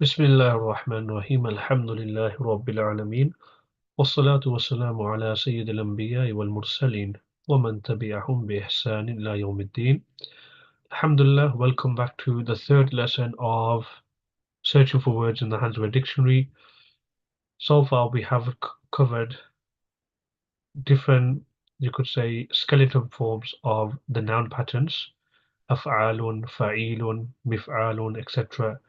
بسم الله الرحمن الرحيم الحمد لله رب العالمين والصلاة والسلام على سيد الأنبياء والمرسلين ومن تبعهم بإحسان إلى يوم الدين. Alhamdulillah, welcome back to the third lesson of searching for words in the Handsworth Dictionary. So far we have covered different, you could say, skeleton forms of the noun patterns, أفعال, فعيل, مفعال, etc.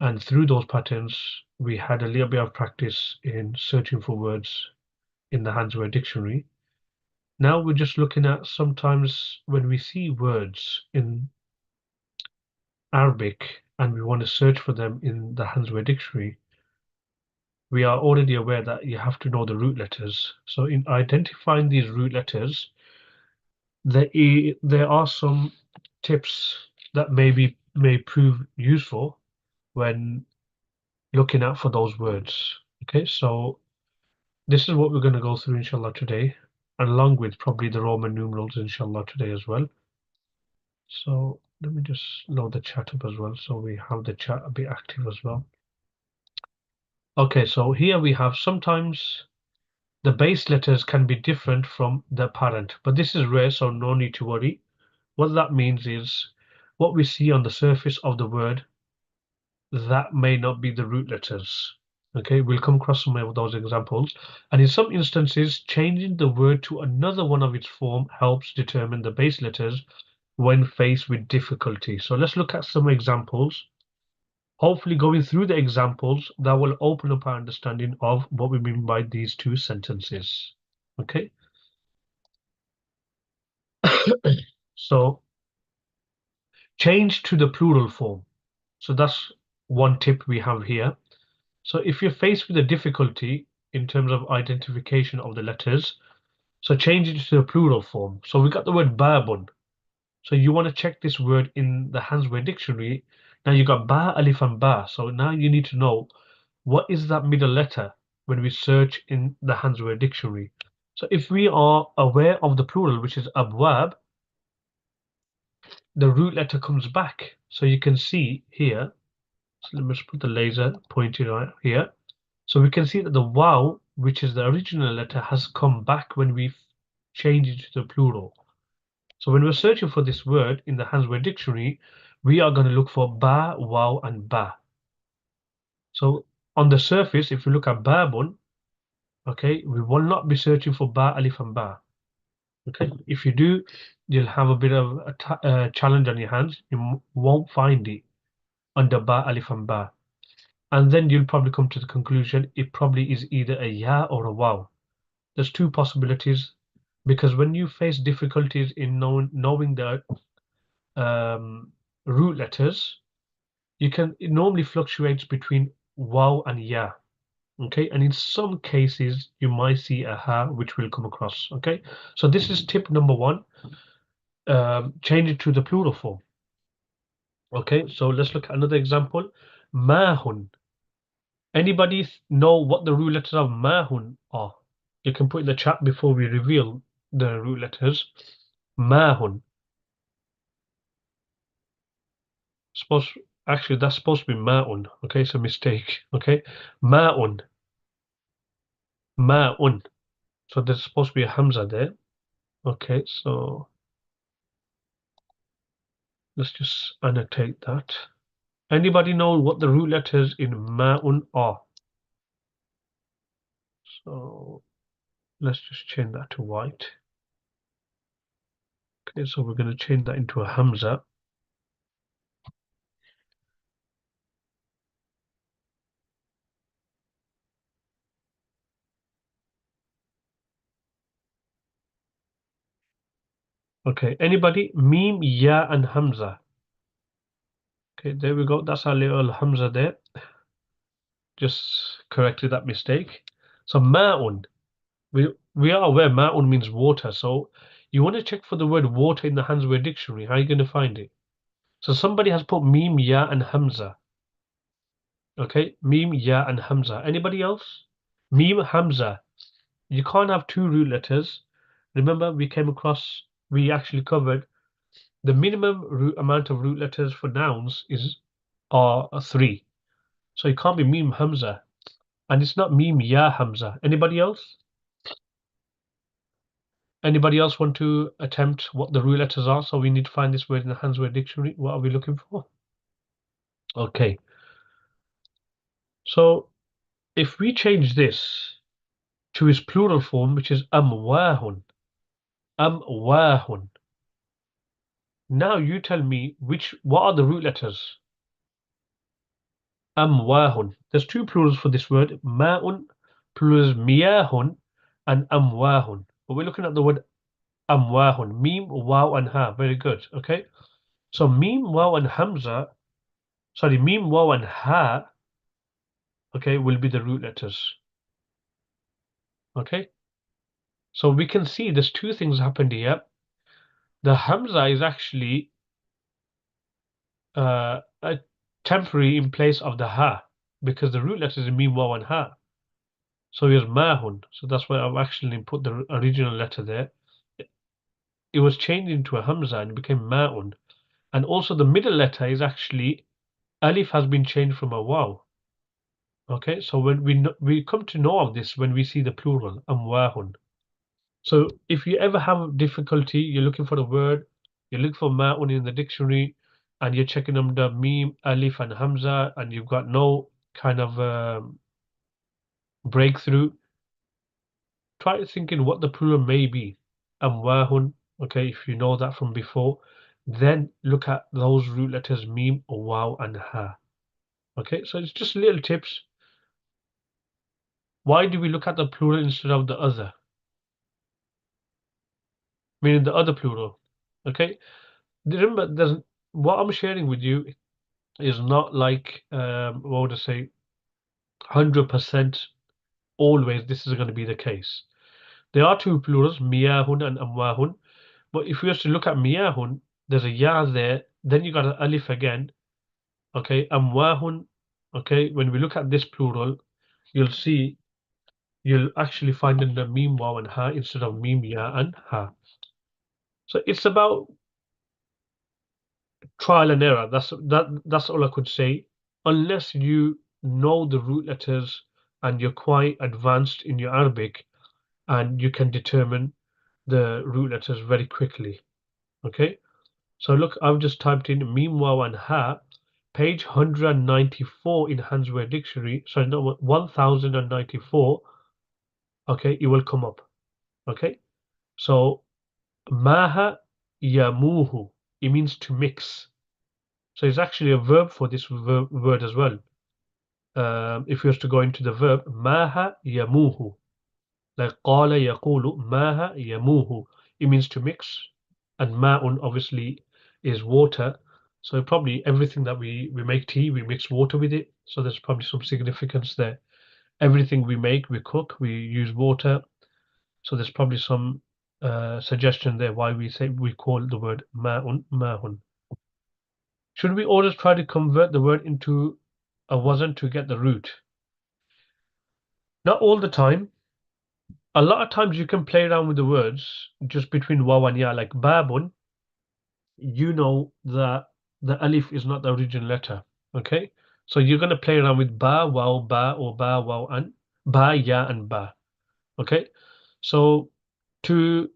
And through those patterns, we had a little bit of practice in searching for words in the Handsworth Dictionary. Now we're just looking at sometimes when we see words in Arabic and we want to search for them in the Handsworth Dictionary, we are already aware that you have to know the root letters. So in identifying these root letters, there are some tips that may prove useful when looking out for those words. Okay, so this is what we're going to go through inshallah today, and along with probably the Roman numerals inshallah today as well. So let me just load the chat up as well, so we have the chat a bit active as well. Okay, so here we have sometimes the base letters can be different from the parent, but this is rare, so no need to worry. What that means is what we see on the surface of the word, that may not be the root letters. Okay, we'll come across some of those examples. And in some instances, changing the word to another one of its form helps determine the base letters when faced with difficulty. So let's look at some examples. Hopefully, going through the examples, that will open up our understanding of what we mean by these two sentences. Okay, so change to the plural form. So that's one tip we have here. So if you're faced with a difficulty in terms of identification of the letters, so change it to the plural form. So we got the word babun. So you want to check this word in the Handsworth Dictionary. Now you got ba, alif, and ba. So now you need to know what is that middle letter when we search in the Handsworth Dictionary. So if we are aware of the plural, which is abwab, the root letter comes back. So you can see here. So let me just put the laser pointed right here. So we can see that the wow, which is the original letter, has come back when we change it to the plural. So when we're searching for this word in the Handsworth Dictionary, we are going to look for ba, wow, and ba. So on the surface, if you look at babun, okay, we will not be searching for ba, alif, and ba. Okay, if you do, you'll have a bit of a challenge on your hands. You won't find it under ba, alif, and ba. And then you'll probably come to the conclusion it probably is either a ya or a wow. There's two possibilities because when you face difficulties in knowing the root letters, it normally fluctuates between wow and ya. Okay, and in some cases you might see a ha, which will come across. Okay, so this is tip number one. Change it to the plural form. Okay, so let's look at another example. Mahun. Anybody know what the root letters of mahun are? You can put in the chat before we reveal the root letters. Mahun. Supposed Actually that's supposed to be ma'un. Okay, it's a mistake. Okay, ma'un, ma'un. So there's supposed to be a hamza there. Okay, so let's just annotate that. Anybody know what the root letters in ma'un are? So let's just change that to white. Okay, so we're going to change that into a hamza. Okay, anybody? Meme, ya, and hamza. Okay, there we go. That's our little hamza there. Just corrected that mistake. So ma'un. We are aware ma'un means water. So you want to check for the word water in the Handsworth Dictionary. How are you going to find it? So somebody has put meme, ya, and hamza. Okay, meme, ya, and hamza. Anybody else? Meme, hamza. You can't have two root letters. Remember, we actually covered the minimum amount of root letters for nouns are three. So it can't be mim hamza. And it's not mim ya hamza. Anybody else? Anybody else want to attempt what the root letters are? So we need to find this word in the Handsword dictionary. What are we looking for? Okay. So if we change this to its plural form, which is amwahun, amwahun. Now you tell me what are the root letters? Amwahun. There's two plurals for this word. Ma'un, plural is miyahun, and amwahun. But we're looking at the word amwahun. Mim, waw, and ha. Very good. Okay. So mim, waw, and hamza. Sorry, mim, waw, and ha. Okay, will be the root letters. Okay. So we can see there's two things happened here. The hamza is actually a temporary in place of the ha because the root letters is mim, waw, and ha. So here's mahun. So that's why I've actually put the original letter there. It was changed into a hamza and it became ma'un. And also the middle letter is actually alif has been changed from a waw. Okay, so when we come to know of this when we see the plural amwahun. So if you ever have difficulty, you're looking for a word, you look for ma'un in the dictionary, and you're checking them the meme, alif, and hamza, and you've got no kind of breakthrough. Try thinking what the plural may be. Amwahun, okay, if you know that from before, then look at those root letters meme, waw, and ha. Okay, so it's just little tips. Why do we look at the plural instead of the other? Meaning the other plural. Okay, remember, what I'm sharing with you is not like what would I say, 100% always this is going to be the case. There are two plurals, miyahun and amwahun. But if we were to look at miyahun, there's a ya there, then you got an alif again. Okay, amwahun. Okay, when we look at this plural, you'll see you'll actually find in the mim, waw, and ha instead of mim, ya, and ha. So it's about trial and error. That's all I could say. Unless you know the root letters and you're quite advanced in your Arabic and you can determine the root letters very quickly. Okay, so look, I've just typed in mim, waw, and ha, page 194 in Handsware Dictionary. Sorry, no, 1094. Okay, it will come up. Okay, so maha yamuhu, it means to mix. So it's actually a verb for this word as well. If you was to go into the verb, maha yamuhu, like qala yaqulu, maha yamuhu, it means to mix, and ma'un obviously is water. So probably everything that we make tea, we mix water with it. So there's probably some significance there. Everything we make, we cook, we use water. So there's probably some suggestion there why we call the word ma'un ma'un. Should we always try to convert the word into a wasn't to get the root? Not all the time. A lot of times you can play around with the words just between waw and ya, like babun. You know that the alif is not the original letter. Okay, so you're going to play around with ba, wow, ba, or ba, wow, and ba, ya, and ba. Okay, so to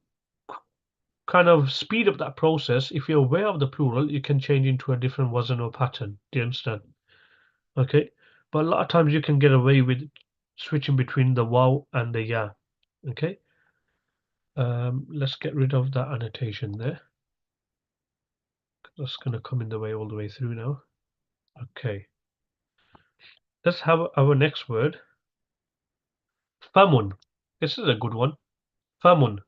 kind of speed up that process, if you're aware of the plural, you can change into a different wasn't or pattern. Do you understand? Okay, but a lot of times you can get away with switching between the wow and the ya. Okay, let's get rid of that annotation there. That's going to come in the way all the way through now. Okay, let's have our next word. Famun. This is a good one. Famun.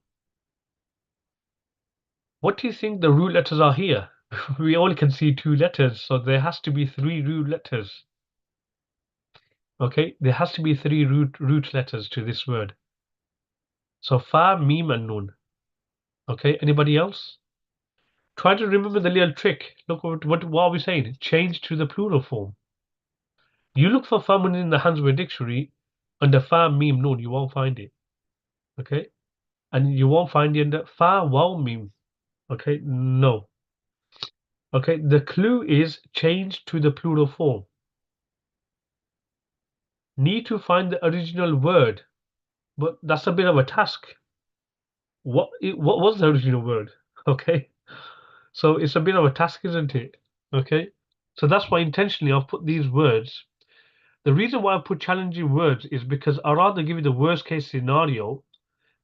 What do you think the root letters are here? We only can see two letters, so there has to be three root letters. Okay, there has to be three root letters to this word. So fa, mim, and nun. Okay, anybody else? Try to remember the little trick. Look, what are we saying? Change to the plural form. You look for famun in the Handsware Dictionary under fa, mim, nun. You won't find it. Okay, and you won't find it under fa, waw, mim. Okay, no. Okay, the clue is change to the plural form. Need to find the original word, but that's a bit of a task. What was the original word? Okay, so it's a bit of a task, isn't it? Okay, so that's why intentionally I've put these words. The reason why I put challenging words is because I'd rather give you the worst case scenario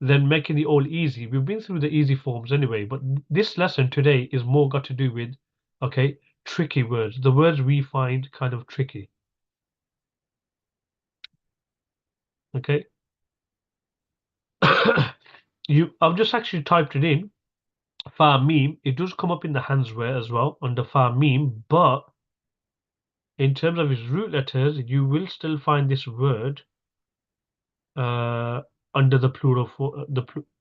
than making it all easy. We've been through the easy forms anyway, but this lesson today is more got to do with, okay, tricky words, the words we find kind of tricky. Okay, I've just actually typed it in. Far meme, it does come up in the handswear as well under far meme, but in terms of its root letters, you will still find this word uh, under the plural for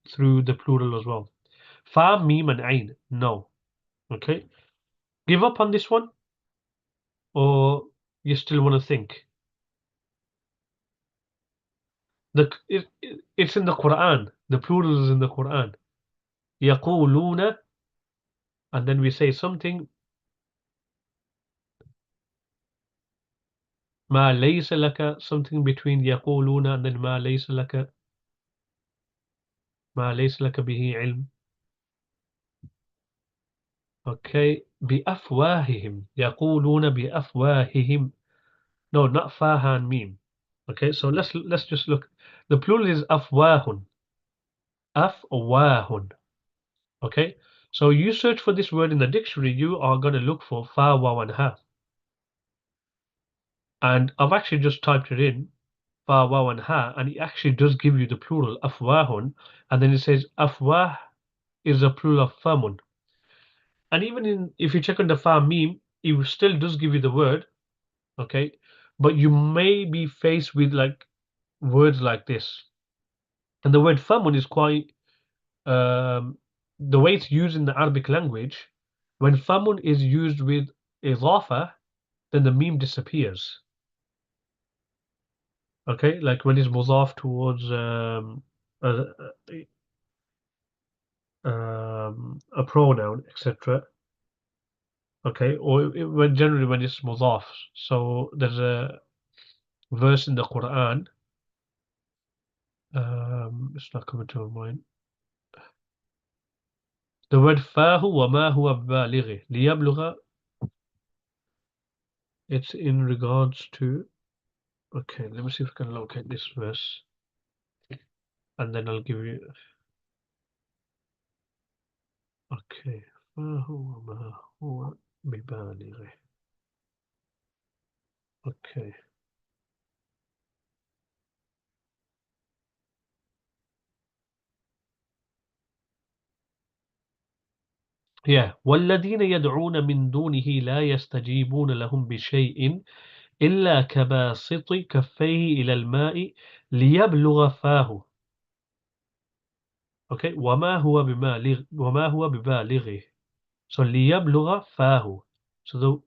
through the plural as well. Fa, meme, and ain. No. Okay. Give up on this one, or you still want to think? It's in the Quran. The plural is in the Quran. يقولون, and then we say something. ما ليس لك, something between يقولون and then ما ليس لك, ما ليس لك به علم. Okay. بأفواههم. يقولون بأفواههم. No, not fahan meme. Okay, so let's just look. The plural is afwahun. Afwahun. Okay, so you search for this word in the dictionary, you are going to look for fa, waw, and ha. And I've actually just typed it in, fa, waw, and ha, and it actually does give you the plural, afwahun. And then it says afwah is a plural of famun. And even if you check on the fa meme, it still does give you the word. Okay, but you may be faced with like words like this. And the word famun is quite um, the way it's used in the Arabic language. When famun is used with idafa, then the meme disappears. Okay, like when it's mudaf towards a, a pronoun, etc. Okay, or when generally when it's mudaf. So there's a verse in the Quran. It's not coming to my mind. The word fahu wa ma huwa balighi liyabluga. It's in regards to. Okay, let me see if I can locate this verse, and then I'll give you. Okay, fahu wa ma huwa bibalighi. Okay. Yeah. والذين يدعون من دونه لا يستجيبون لهم بشيء إلا كباسط كفيه إلى الماء ليبلغ فاه. Okay. وما هو ببالغه. So ليبلغ فاه. So the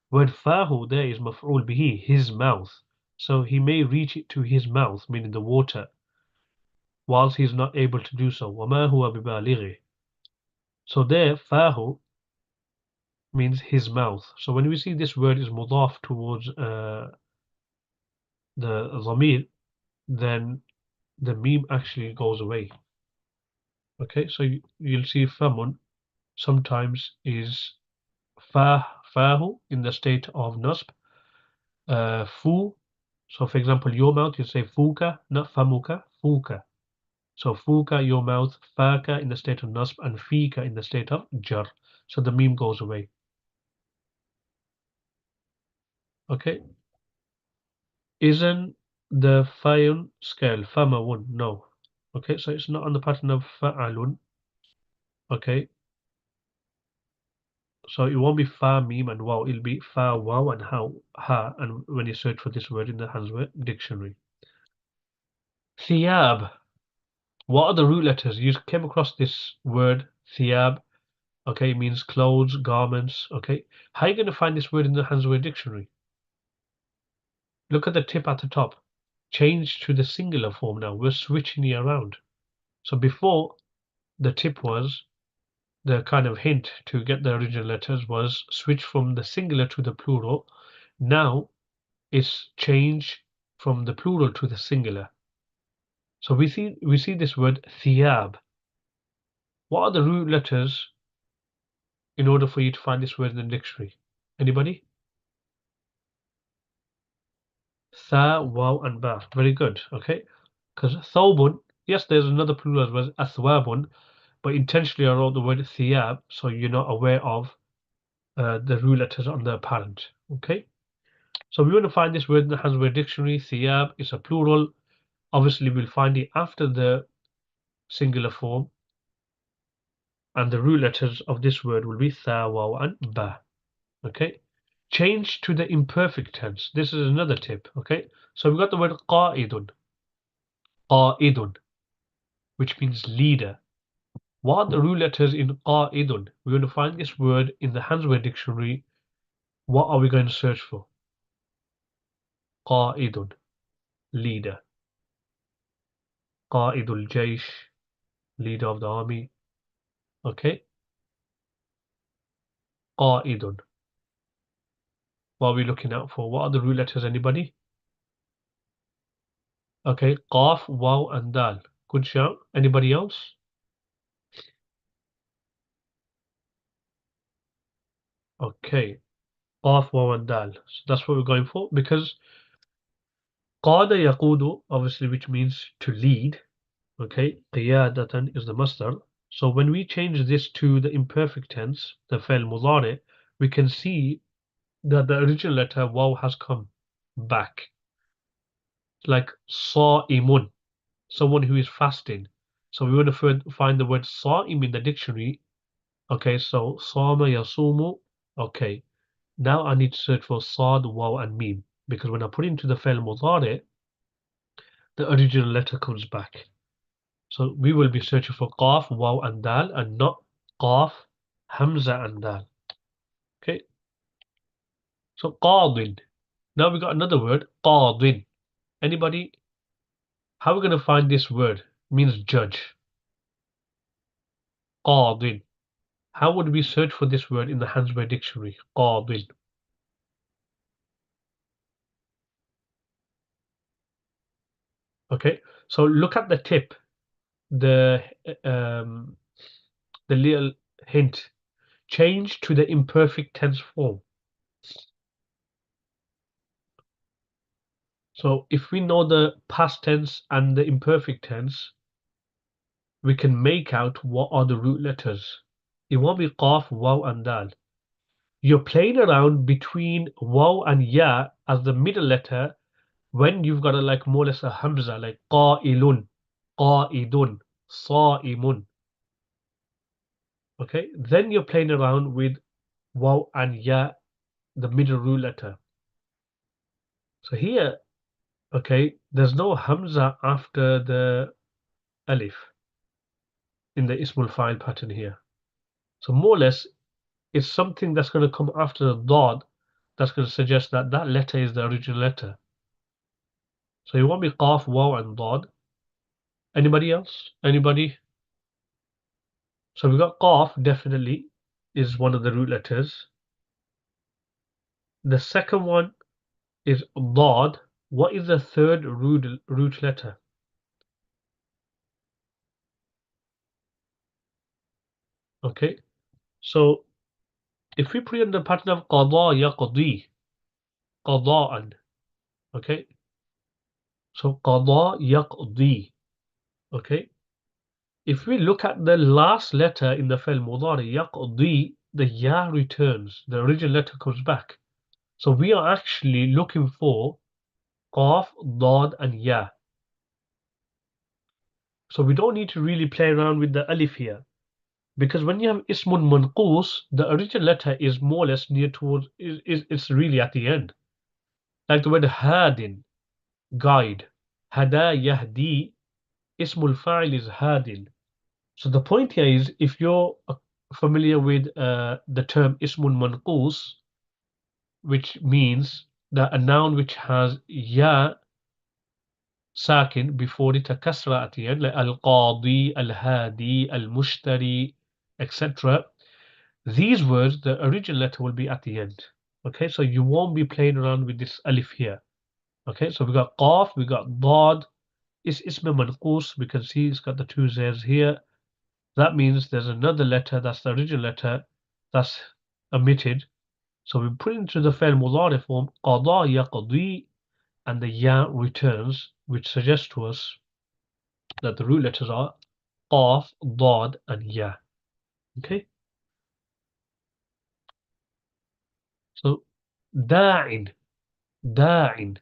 word fahu there is maf'ul bihi, his mouth. So he may reach it to his mouth, meaning the water, whilst he's not able to do so. وما هو ببالغه. So there, fahu means his mouth. So when we see this word is mudaf towards the dhamir, then the meme actually goes away. Okay, so you'll see famun sometimes is fahu in the state of nasb, fu. So for example, your mouth, you say fuka, not famuka, fuka. So fuka, your mouth, faka in the state of nasb, and fika in the state of jar. So the meme goes away. Okay, isn't the fayun scale famawun? No. Okay, so it's not on the pattern of fa'alun. Okay, so it won't be fa, meme, and wow. It'll be fa, wow, and ha. And when you search for this word in the Handsword dictionary, thiyab. What are the root letters? You came across this word thiyab. Okay, it means clothes, garments. Okay, how are you going to find this word in the Handsword dictionary? Look at the tip at the top. Change to the singular form now. We're switching it around. So before the tip was the kind of hint to get the original letters was switch from the singular to the plural. Now it's change from the plural to the singular. So we see this word thiyab. What are the root letters in order for you to find this word in the dictionary? Anybody? Tha, waw, and ba. Very good. Okay. Because thawbun, yes, there's another plural as well, athwabun, but intentionally I wrote the word thiyab so you're not aware of the root letters on the apparent. Okay. So we want to find this word in the Handsword dictionary. Thiyab is a plural. Obviously, we'll find it after the singular form, and the root letters of this word will be tha, waw, and ba. Okay. Change to the imperfect tense. This is another tip. Okay. So we've got the word qa'idun, qa'idun, which means leader. What are the root letters in qa'idun? We're going to find this word in the Handsword dictionary. What are we going to search for? Qa'idun, leader. Qa'idul jaysh, leader of the army. Okay. Qa'idun. What are we looking out for? What are the root letters? Anybody? Okay. Qaf, waw, and dal. Good shout. Anybody else? Okay. Qaf, waw, and dal. So that's what we're going for because qada yaqudu, obviously, which means to lead. Okay. Qiyadatan is the masdar. So when we change this to the imperfect tense, the fa'il mudari, we can see that the original letter waw has come back. Like sa'imun, someone who is fasting. So we want to find the word sa'im in the dictionary. Okay, so sama yasumu. Okay, now I need to search for sad, waw, and mim because when I put it into the fa'il mudari, the original letter comes back. So we will be searching for qaf, waw, and dal, and not qaf, hamza, and dal. Okay, so qadin. Now we got another word, qadin. Anybody? How are we going to find this word? It means judge. Qadin. How would we search for this word in the Handsword dictionary? Qadin. Okay, so look at the tip, the um, the little hint. Change to the imperfect tense form. So if we know the past tense and the imperfect tense, we can make out what are the root letters. It won't be qaf, waw, and dal. You're playing around between waw and ya as the middle letter when you've got a like more or less a hamza like qa'ilun, qa'idun, sa'imun. Okay, then you're playing around with waw and ya, the middle root letter. So here, okay, there's no hamza after the alif in the ismul file pattern here. So more or less, it's something that's going to come after the dad that's going to suggest that that letter is the original letter. So it won't be qaf, waw, and dad. Anybody else? Anybody? So we've got qaf, definitely is one of the root letters. The second one is dad. What is the third root letter? Okay, so if we put it in the pattern of qada yaqdi, qada'an, okay, so qada yaqdi, okay. If we look at the last letter in the fi'l mudari yaqdi, the ya returns, the original letter comes back. So we are actually looking for qaf, dad, and ya. So we don't need to really play around with the alif here. Because when you have ismun manqus, the original letter is more or less near towards it's really at the end. Like the word hadin, guide. Hada yahdi, ismul fa'il is hadin. So the point here is if you're familiar with the term ismun manqus, which means that a noun which has ya sakin before it, a kasra at the end, like al-qadi, al-hadi, al-mushtari, etc. These words, the original letter will be at the end. Okay, so you won't be playing around with this alif here. Okay, so we got qaf, we got dad. It's ism manqus. We can see it's got the two zers here. That means there's another letter, that's the original letter, that's omitted. So we put it into the fi'l mudari form, qada yaqdi, and the ya returns, which suggests to us that the root letters are qaf, dad, and ya. Okay, so da'in, da'in,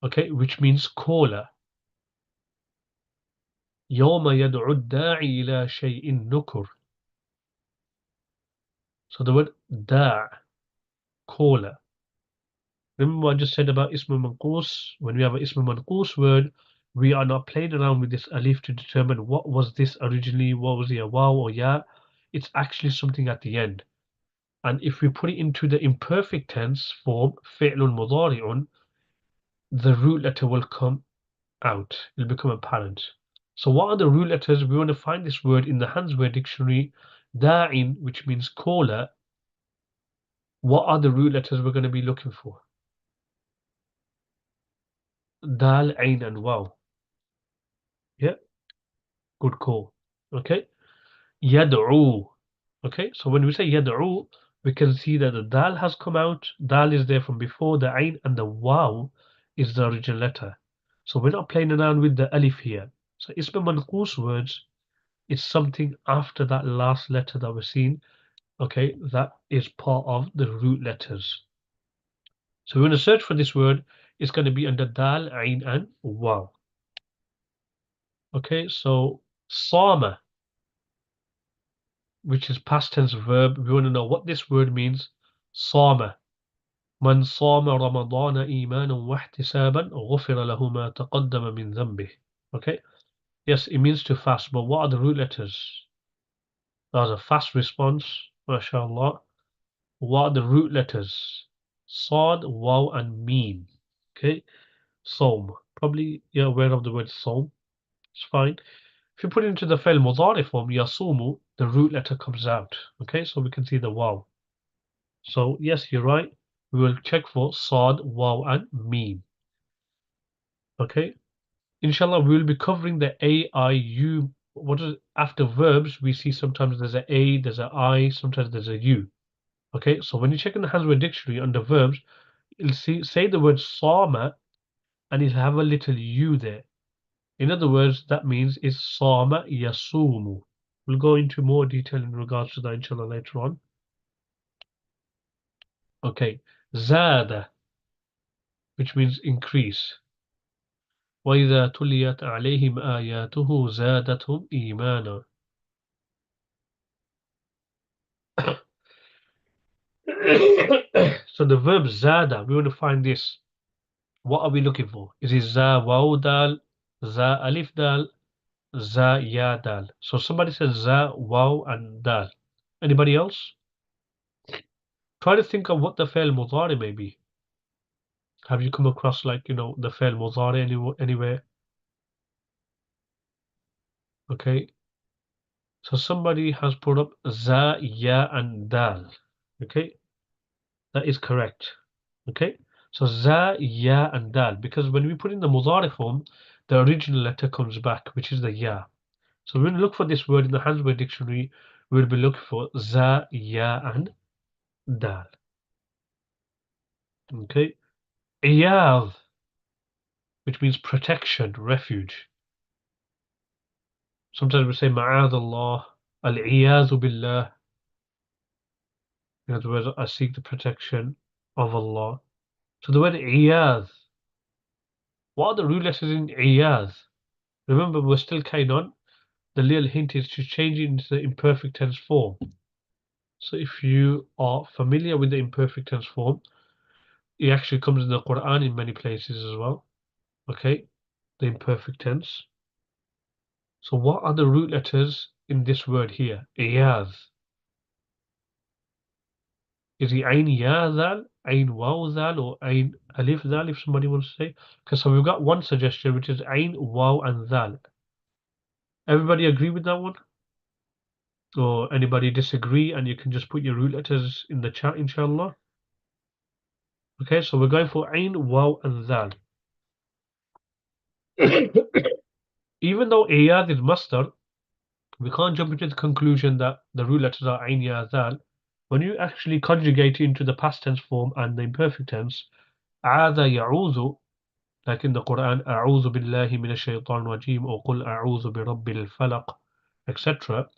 okay, which means caller. يوم يدعو الداعي إلى شيء نكر. So the word da', caller. Remember what I just said about ism manqus? When we have an ism manqus word, we are not playing around with this alif to determine what was this originally, what was the waw or ya. It's actually something at the end. And if we put it into the imperfect tense form, fi'lun mudari'un, the root letter will come out. It'll become apparent. So what are the root letters? We want to find this word in the Hansware dictionary, da'in, which means caller. What are the root letters we're going to be looking for? Dal, ain, and waw. Yeah, good call. Okay. Yad'u. Okay, so when we say yad'u, we can see that the dal has come out. Dal is there from before the ain, and the waw is the original letter. So we're not playing around with the alif here. So ism manqus words, it's something after that last letter that we're seeing. Okay, that is part of the root letters. So we're going to search for this word. It's going to be under dal, ain, and waw. Okay, so sama, which is past tense verb. We want to know what this word means. Sama. من صام رمضان إيمانا واحتسابا غفر له ما تقدم من ذنبه. Okay. Yes, it means to fast, but what are the root letters? That's a fast response. MashaAllah. What are the root letters? Sad, waw, and meen. Okay. Som. Probably you're aware of the word som. It's fine. If you put it into the fi'l mudari form, yasumu, the root letter comes out. Okay, so we can see the waw. So yes, you're right. We will check for sad, waw, and meen. Okay. Inshallah, we will be covering the A, I, U. What is after verbs? We see sometimes there's a A, there's a I, sometimes there's a U. Okay, so when you check in the Hansware dictionary under verbs, you'll see say the word sama, and it'll have a little U there. In other words, that means it's sama yasumu. We'll go into more detail in regards to that inshallah later on. Okay, zada, which means increase. وَإِذَا تُلِيَتْ عَلَيْهِمْ آيَاتُهُ زَادَتْهُمْ إِيمَانًا. So the verb zada, we want to find this. What are we looking for? Is it za waw dal, za alif dal, za ya dal? So somebody says za waw and dal. Anybody else? Try to think of what the fi'l mudari may be. Have you come across like the fi'l mudari anywhere? Okay. So somebody has put up za, ya, and dal. Okay, that is correct. Okay, so za, ya, and dal, because when we put in the mudari form, the original letter comes back, which is the ya. So when we look for this word in the Hansware dictionary, we'll be looking for za, ya, and dal. Okay, iyad, which means protection, refuge. Sometimes we say ma'ad Allah, al-iyadu billah. In other words, I seek the protection of Allah. So the word iyad, what are the root letters in iyad? Remember, we're still carrying on. The little hint is to change it into the imperfect tense form. So if you are familiar with the imperfect tense form, it actually comes in the Quran in many places as well. Okay, the imperfect tense. So what are the root letters in this word here? Iyad. Is it Ain Ya Dal, Ain Waw Dal, or Ain Alif Dal if somebody wants to say? Okay, so we've got one suggestion which is Ain, Waw, and Dal. Everybody agree with that one? Or anybody disagree, and you can just put your root letters in the chat, inshallah. Okay, so we're going for Ain, Waw, and Zal. Even though Iyad is Masdar, we can't jump into the conclusion that the root letters are Ain, Ya, Zal. When you actually conjugate it into the past tense form and the imperfect tense, Aada Ya'udhu, like in the Quran, A'udhu billahi minash shaitan rajim, or Qul A'udhu bi rabbil falaq, etc.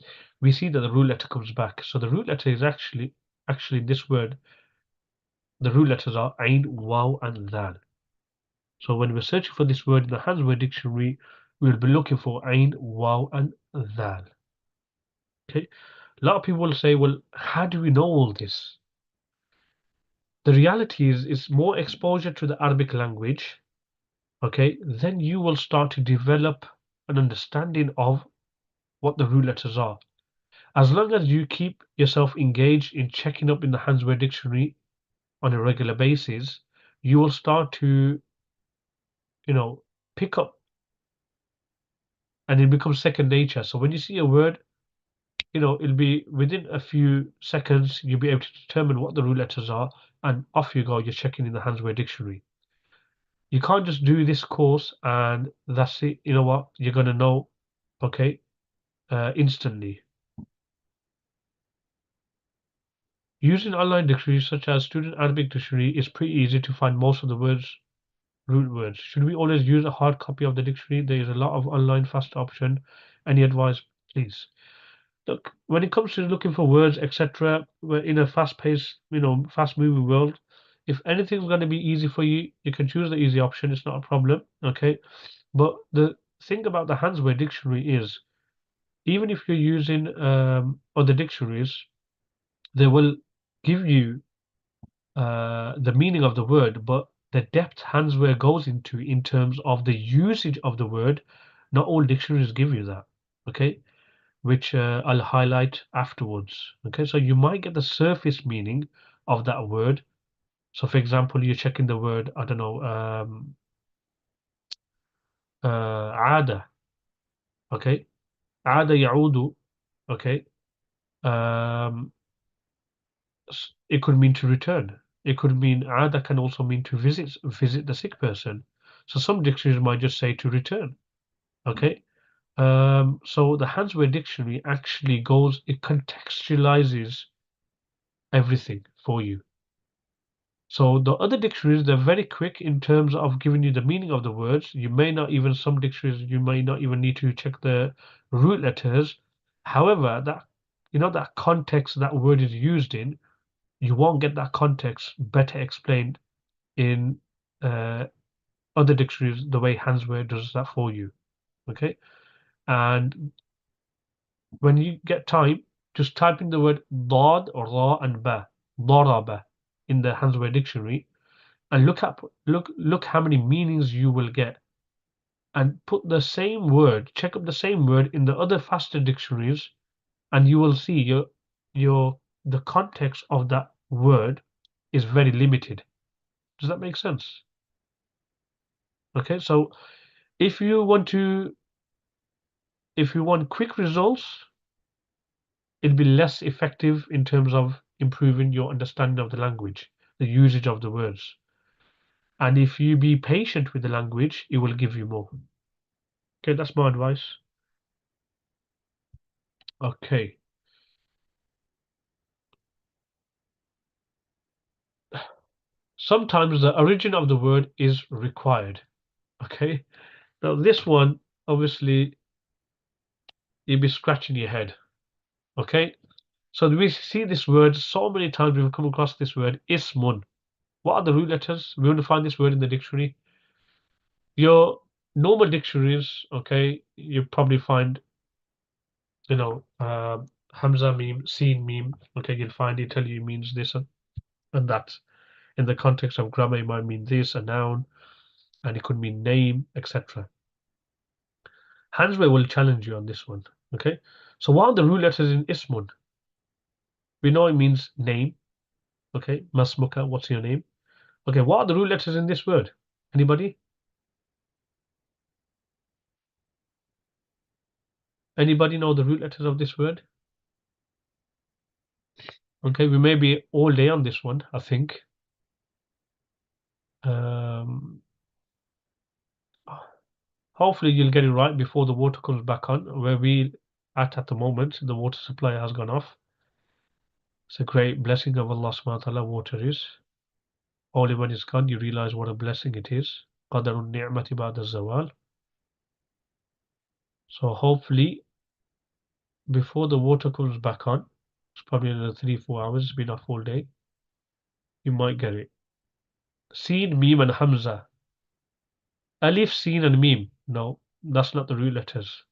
We see that the root letter comes back. So the root letter is actually this word. The root letters are Ain, Waw, and Zal. So when we're searching for this word in the Handsword dictionary, we'll be looking for Ain, Waw, and Zal. Okay. A lot of people will say, well, how do we know all this? The reality is more exposure to the Arabic language, okay, then you will start to develop an understanding of what the root letters are. As long as you keep yourself engaged in checking up in the Handsword dictionary on a regular basis, you will start to, you know, pick up and it becomes second nature. So when you see a word, it'll be within a few seconds, you'll be able to determine what the root letters are, and off you go, you're checking in the Handsword dictionary. You can't just do this course and that's it. You know what? You're going to know, okay, instantly. Using online dictionaries such as Student Arabic Dictionary is pretty easy to find most of the root words. Should we always use a hard copy of the dictionary? There is a lot of online fast option. Any advice, please? Look, when it comes to looking for words, etc., we're in a fast-paced, fast-moving world. If anything's going to be easy for you, you can choose the easy option. It's not a problem, okay? But the thing about the Handsword dictionary is, even if you're using other dictionaries, they will give you the meaning of the word, but the depth Handsword goes into in terms of the usage of the word, not all dictionaries give you that, okay? Which I'll highlight afterwards. Okay, so you might get the surface meaning of that word. So, for example, you're checking the word, I don't know, عادة. Okay, عادة يعود. Okay, um, it could mean to return. It could mean عادة can also mean to visit the sick person. So some dictionaries might just say to return. Okay, so the Handsword dictionary actually it contextualizes everything for you. So the other dictionaries, they're very quick in terms of giving you the meaning of the words. You may not even, some dictionaries, you may not even need to check the root letters. However, that context that word is used in, you won't get that context better explained in uh, other dictionaries the way Handsword does that for you. Okay, and when you get time, just type in the word dad or ra and ba, daraba, in the Handsword dictionary, and look how many meanings you will get, and put the same word, check up the same word in the other faster dictionaries, and you will see your the context of that word is very limited. Does that make sense? Okay, so if you want to if you want quick results, it'll be less effective in terms of improving your understanding of the language, the usage of the words. And if you be patient with the language, it will give you more. Okay, that's my advice. Okay. Sometimes the origin of the word is required. Okay. Now this one, obviously, you'll be scratching your head. Okay. So we see this word so many times. We've come across this word ismun. What are the root letters? We want to find this word in the dictionary. Your normal dictionaries, okay, you probably find, Hamza meme, Seen meme. Okay, you'll find it tell you means this and that. In the context of grammar, it might mean this, a noun, and it could mean name, etc. Hansway will challenge you on this one. Okay. So what are the root letters in Ismun? We know it means name. Okay. Masmuka, what's your name? Okay. What are the root letters in this word? Anybody? Anybody know the root letters of this word? Okay. We may be all day on this one, I think. Um, Hopefully you'll get it right before the water comes back on. Where we at the moment, the water supply has gone off. It's a great blessing of Allah subhanahu wa ta'ala, water is. Only when it's gone you realize what a blessing it is. قَدَرُ النِّعْمَةِ بَعْدَ الزَّوَالِ. So hopefully before the water comes back on, it's probably another 3-4 hours, it's been a full day, you might get it. Seen, Meme and Hamza. Alif, Seen and Meme. No, that's not the root letters.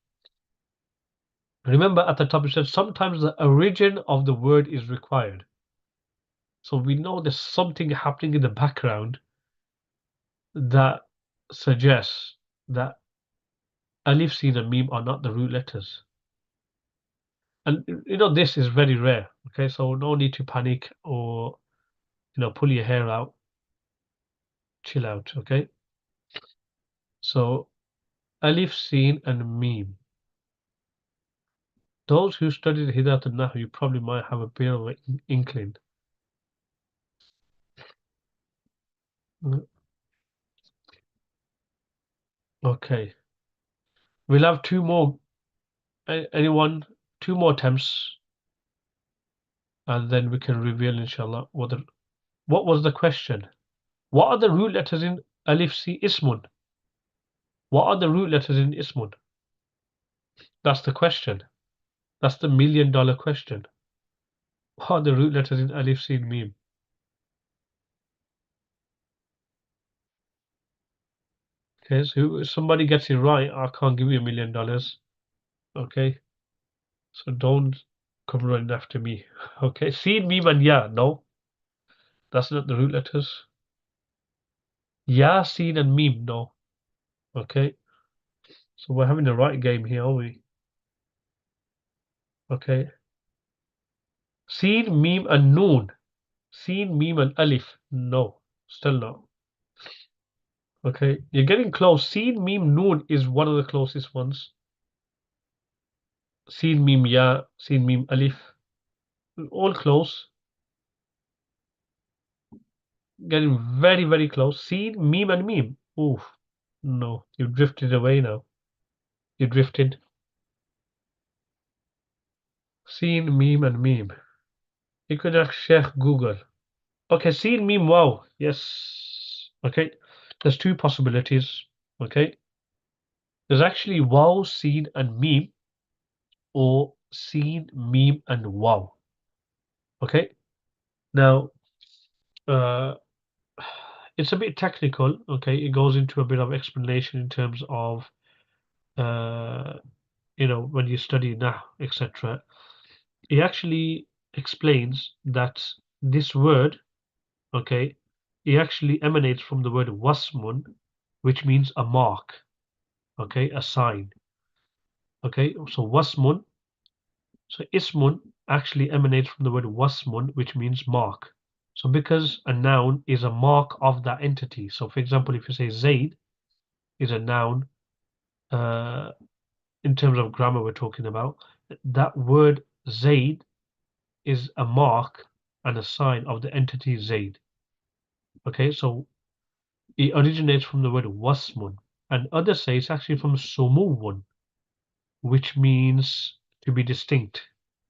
Remember at the top it said sometimes the origin of the word is required. So we know there's something happening in the background that suggests that Alif, Seen and Meme are not the root letters. And this is very rare. Okay, so no need to panic or pull your hair out. Chill out, okay? So Alif, Seen and Meme. Those who studied Hidayat al-Nahu, you probably might have a bit of an inkling. Okay. We'll have two more. Anyone? Two more attempts, and then we can reveal, inshallah, what was the question? What are the root letters in Alif Si Ismun? What are the root letters in Ismun? That's the question. That's the $1,000,000 question. What are the root letters in Alif Sin Mim? Okay, so if somebody gets it right, I can't give you $1,000,000. Okay, so don't come running after me. Okay, Sin Mim and Ya. No, that's not the root letters. Ya, Sin and Mim. No. Okay, so we're having the right game here, are we? Okay. Sin, Meme, and Noon. Sin, Meme, and Alif. No, still no. Okay, you're getting close. Sin, Meme, Noon is one of the closest ones. Sin, Meme, Ya, Sin, Meme, Alif. All close. Getting very, very close. Sin, Meme, and Meme. Oof. No, you've drifted away now. You drifted. Sin, Meme, and Meme. You could ask Sheikh Google. Okay, Sin, Meme, Wow. Yes. Okay, there's two possibilities. Okay. There's actually wow, seen, and meme, or seen, meme, and wow. Okay, now uh, it's a bit technical. Okay, it goes into a bit of explanation in terms of uh, when you study nah, etc. It actually explains that this word, okay, it actually emanates from the word wasmun, which means a mark, okay, a sign. Okay, so wasmun. So ismun actually emanates from the word wasmun, which means mark. So because a noun is a mark of that entity. So for example, if you say Zaid is a noun, uh, in terms of grammar we're talking about, that word Zaid is a mark and a sign of the entity Zaid. Okay, so it originates from the word wasmun. And others say it's actually from sumuwun, which means to be distinct,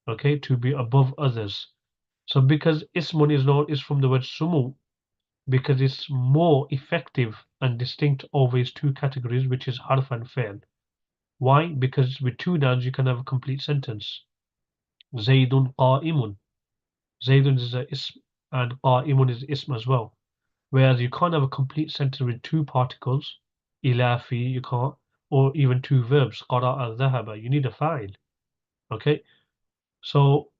okay, to be above others. So because ismun is from the word sumu, because it's more effective and distinct over its two categories, which is harf and fi'l. Why? Because with two nouns you can have a complete sentence. Zaydun qa'imun. Zaydun is a ism and qa'imun is ism as well. Whereas you can't have a complete sentence with two particles, ilafi, you can't, or even two verbs, qara'a, dhahaba. You need a fa'il. Okay? So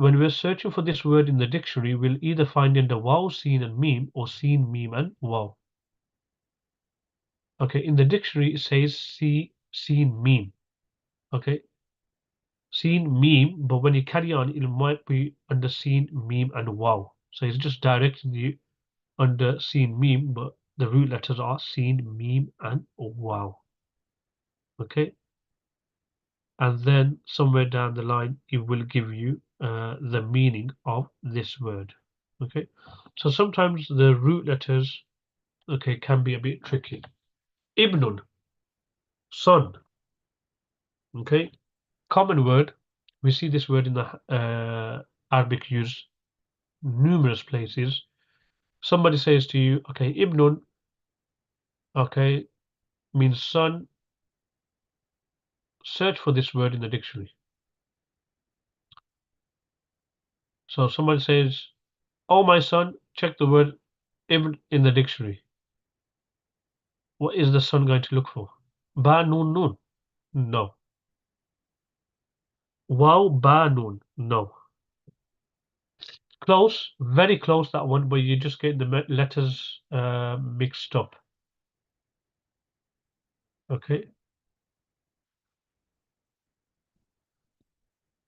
when we're searching for this word in the dictionary, we'll either find in the waw, seen, and meme, or seen, meme, and waw. Okay, in the dictionary it says see, seen, meme. Okay, seen, meme, but when you carry on, it might be under seen, meme, and waw. So it's just directing you under seen, meme, but the root letters are seen, meme, and waw. Okay, and then somewhere down the line, it will give you the meaning of this word. Okay. So sometimes the root letters, okay, can be a bit tricky. Ibnun, son. Okay, common word. We see this word in the Arabic use numerous places. Somebody says to you, okay, Ibnun, okay, means son. Search for this word in the dictionary. So somebody says, oh my son, check the word Ibn in the dictionary. What is the son going to look for? Ba nun nun. No. Wow ba nun. No. Close, very close that one, but you just get the letters mixed up. Okay.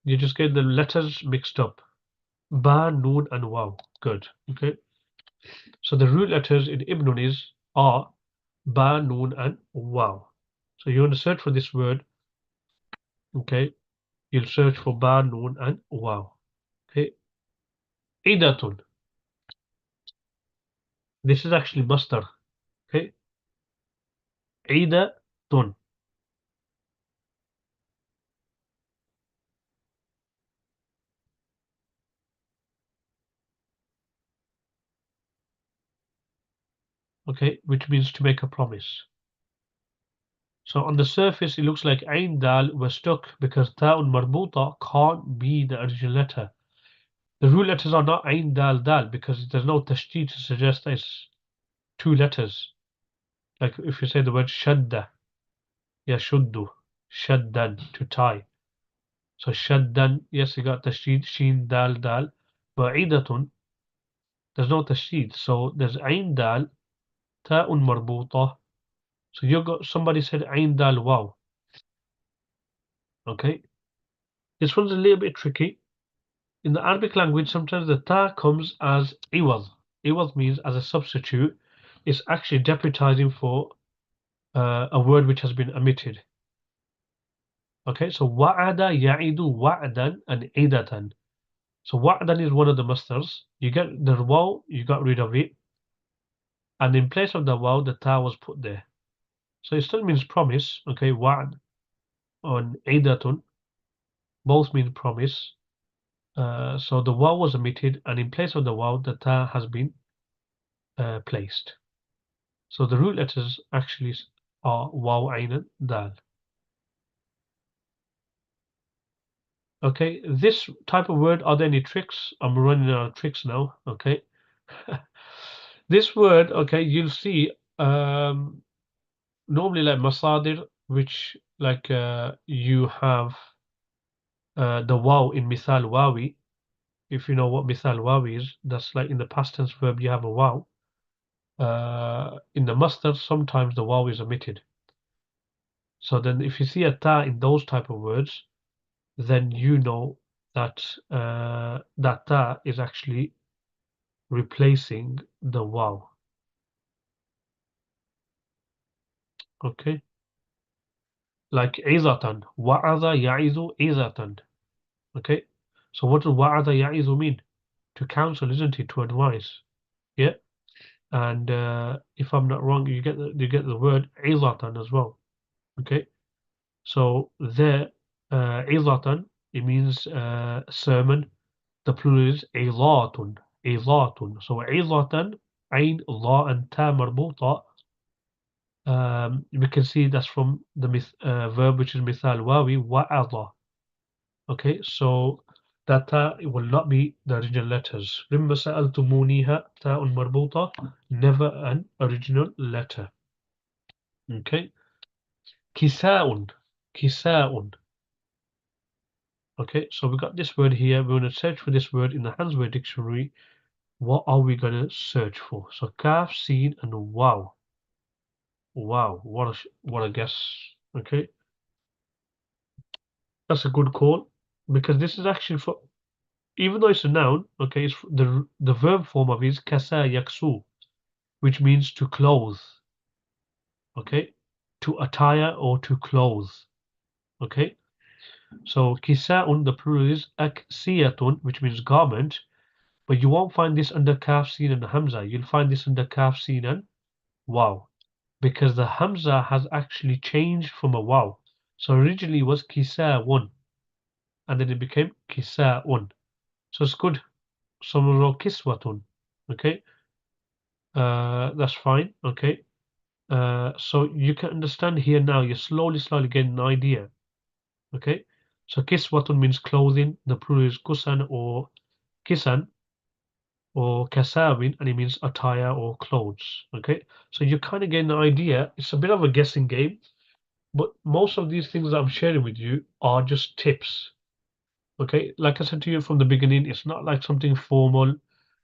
You just get the letters mixed up. Ba, Noon, and Wow. Good. Okay. So the root letters in Ibnun are Ba, Noon, and Wow. So you want to search for this word. Okay. You'll search for Ba, Noon, and Wow. Okay. Idatun. This is actually mastar. Okay. Idatun. Okay. Which means to make a promise. So on the surface, it looks like Ain Dal was stuck because Ta'un Marbuta can't be the original letter. The root letters are not Ain Dal Dal because there's no tashdid to suggest that it's two letters. Like if you say the word Shadda, Yashuddu, Shaddan, to tie. So Shaddan, yes, you got tashdid, Sheen Dal Dal, but Idatun, there's no tashdid. So there's Ain Dal, Ta'un Marbuta. So you got somebody said Ain Dal Wow. Okay. This one's a little bit tricky. In the Arabic language, sometimes the ta comes as iwaz. Iwaz means as a substitute. It's actually deputizing for a word which has been omitted. Okay, so wa'ada ya'idu wa'dan and idatan. So wa'dan is one of the masters. You get the waw, you got rid of it, and in place of the waw, the ta was put there. So it still means promise. Okay, wa'd and idatun both mean promise. So the waw was omitted, and in place of the waw, the ta has been placed. So the root letters actually are waw, ain, and dal. Okay, this type of word, are there any tricks? I'm running out of tricks now. Okay. This word, okay, you'll see normally like masadir, which like you have the waw in misal wawi. If you know what misal wawi is, that's like in the past tense verb you have a waw. In the masdar, sometimes the waw is omitted. So then if you see a ta in those type of words, then you know that that ta is actually replacing the waw. Okay, like izatan, wa'adha ya'izu izatan. Okay, so what does wa'adha ya'izu mean? To counsel, isn't it? To advise. Yeah, and if I'm not wrong, you get the word izatan as well. Okay, so there, izatan, it means sermon. The plural is izatun, izatun. So izatan, ain, la, and ta marbuta. We can see that's from the verb which is mithal wawi wa'adha. Okay, so that ta will not be the original letters. Rimma sa'altumuniha ta'un marbuta, never an original letter. Okay, kisa'un, kisa'un. Okay, so we got this word here. We're going to search for this word in the Hans Word Dictionary. What are we going to search for? So kaf, seen, and wow. Wow, what a guess. Okay, that's a good call because this is actually for, even though it's a noun, okay, it's the verb form of it is kasa yaksu, which means to clothe, okay, to attire or to clothe, okay. So kisaun, the plural is aksiyatun, which means garment, But you won't find this under kaf, sin, and hamza. You'll find this under kaf, sin, and waw, because the hamza has actually changed from a waw. So originally it was kisa'un, and then it became kisa'un. So it's good. Someone wrote kiswatun. Okay, that's fine. Okay, so you can understand here now. You're slowly getting an idea. Okay, so kiswatun means clothing. The plural is kusan or kisan or kasawin, and it means attire or clothes. Okay, so you're kind of getting an idea. It's a bit of a guessing game, but most of these things that I'm sharing with you are just tips. Okay, like I said to you from the beginning, it's not like something formal,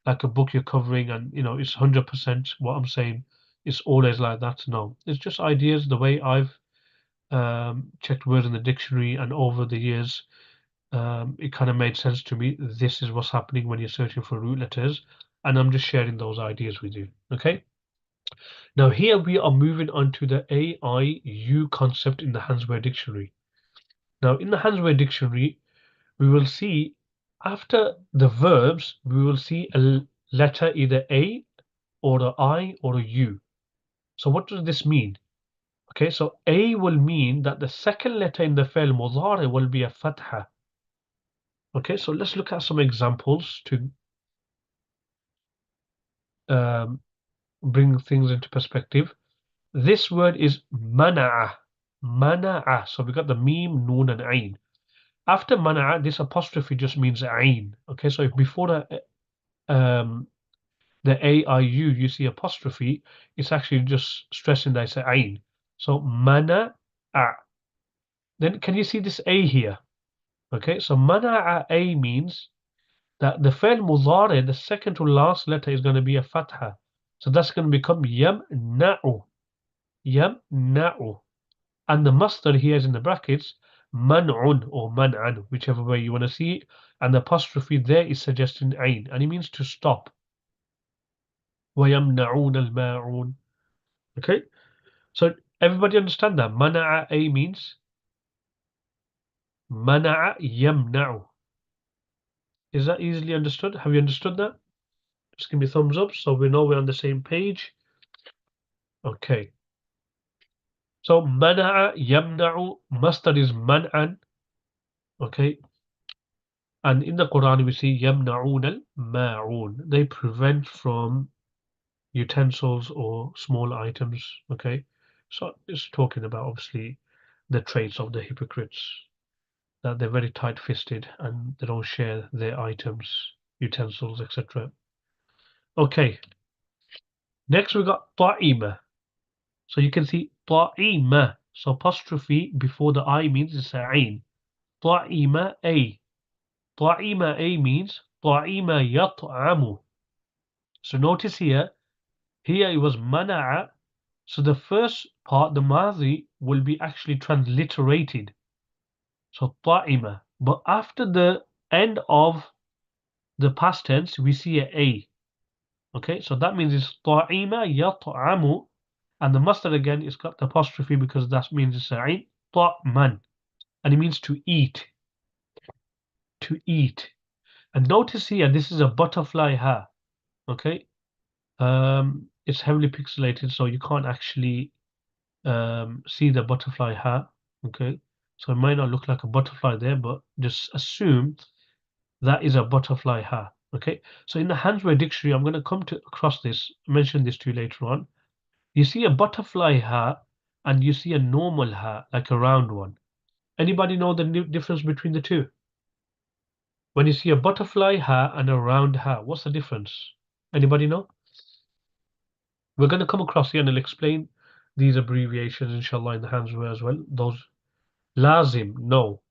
like a book you're covering, and it's 100% what I'm saying. It's always like that. No, it's just ideas. The way I've checked words in the dictionary, and over the years, it kind of made sense to me. This is what's happening when you're searching for root letters, and I'm just sharing those ideas with you. Okay. Now here we are moving on to the AIU concept in the Hansware Dictionary. Now in the Hansware Dictionary, we will see after the verbs, we will see a letter either A or a I or a U. So what does this mean? Okay, so A will mean that the second letter in the fi'l mudari will be a fatha. Okay, so let's look at some examples to um, bring things into perspective. This word is mana'a. Mana'a. So we got the meme, noon, and ain. After mana'a, this apostrophe just means ain. Okay, so if before the AIU you see apostrophe, it's actually just stressing that it's a ain. So mana'a. Then can you see this A here? Okay, so mana'a A means that the fi'l mudari, the second to last letter, is going to be a fatha. So that's going to become yamna'u. Yamna'u. And the masdar here is in the brackets, man'un or man'an, whichever way you want to see it. And the apostrophe there is suggesting ain, and it means to stop. وَيَمْنَعُونَ الْمَاعُونَ. Okay, so everybody understand that? Mana'a A means mana'a yamna'u. Is that easily understood? Have you understood that? Just give me a thumbs up so we know we're on the same page. Okay. So mana'a yamna'u, masdar is man'an. Okay. And in the Quran we see yamna'un al-ma'un. They prevent from utensils or small items. Okay. So it's talking about obviously the traits of the hypocrites, that they're very tight-fisted and they don't share their items, utensils, etc. Okay. Next we got ta'ima. So you can see ta'ima. So apostrophe before the I means it's a ain. Ta'ima A. Ta'ima A means ta'ima yat'amu. So notice here it was mana'a. So the first part, the madhi, will be actually transliterated. So ta'ima. But after the end of the past tense, we see a. Okay, so that means it's ta'ima yat'amu. And the mustard again is got the apostrophe because that means it's a ain. Ta'man. And it means to eat. To eat. And notice here, this is a butterfly ha. Okay. It's heavily pixelated, so you can't actually see the butterfly ha. Okay. So it might not look like a butterfly there, but just assume that is a butterfly ha. Okay. So in the Hansware dictionary, I'm going to come to across this, mention this to you later on. You see a butterfly ha and you see a normal ha, like a round one. Anybody know the difference between the two? When you see a butterfly ha and a round ha, what's the difference? Anybody know? We're going to come across here and I'll explain these abbreviations, inshallah, in the Hansware as well. Those lazim, no,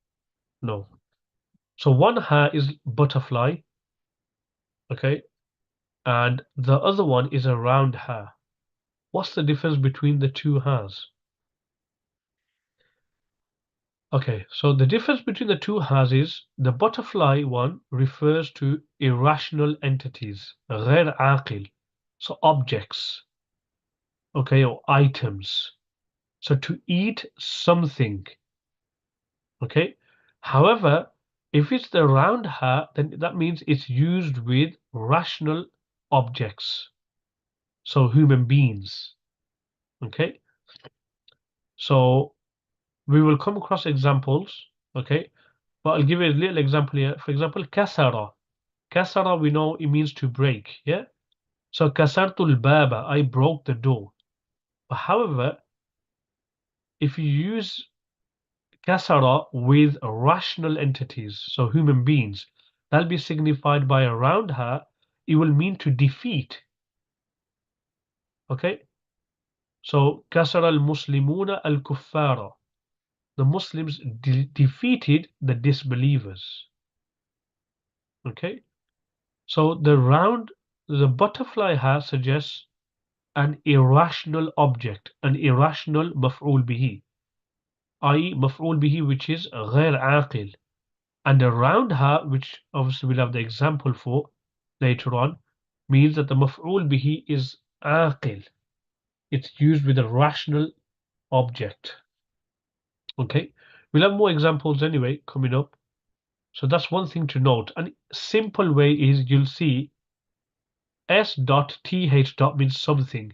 no. So one ha is butterfly, okay, and the other one is a round ha. What's the difference between the two has? Okay, so the difference between the two has is the butterfly one refers to irrational entities, غير عاقل, so objects, okay, or items. So to eat something, okay. However, If it's the round ha, then that means it's used with rational objects, so human beings. Okay, so we will come across examples. Okay, but I'll give you a little example here. For example, kasara. Kasara, we know it means to break. Yeah. So kasartul baba, I broke the door. But however, if you use kasara with rational entities, so human beings, that'll be signified by around her. It will mean to defeat. Okay. So kasara al-muslimuna al-kuffara. The Muslims defeated the disbelievers. Okay. So the butterfly hat suggests an irrational object, an irrational maf'ul bihi, i.e. maf'ul bihi which is غير عاقل. And a round ha, which obviously we'll have the example for later on, means that the maf'ul bihi is aqil. It's used with a rational object. Okay, we'll have more examples anyway coming up. So that's one thing to note. And simple way is you'll see s dot th dot means something.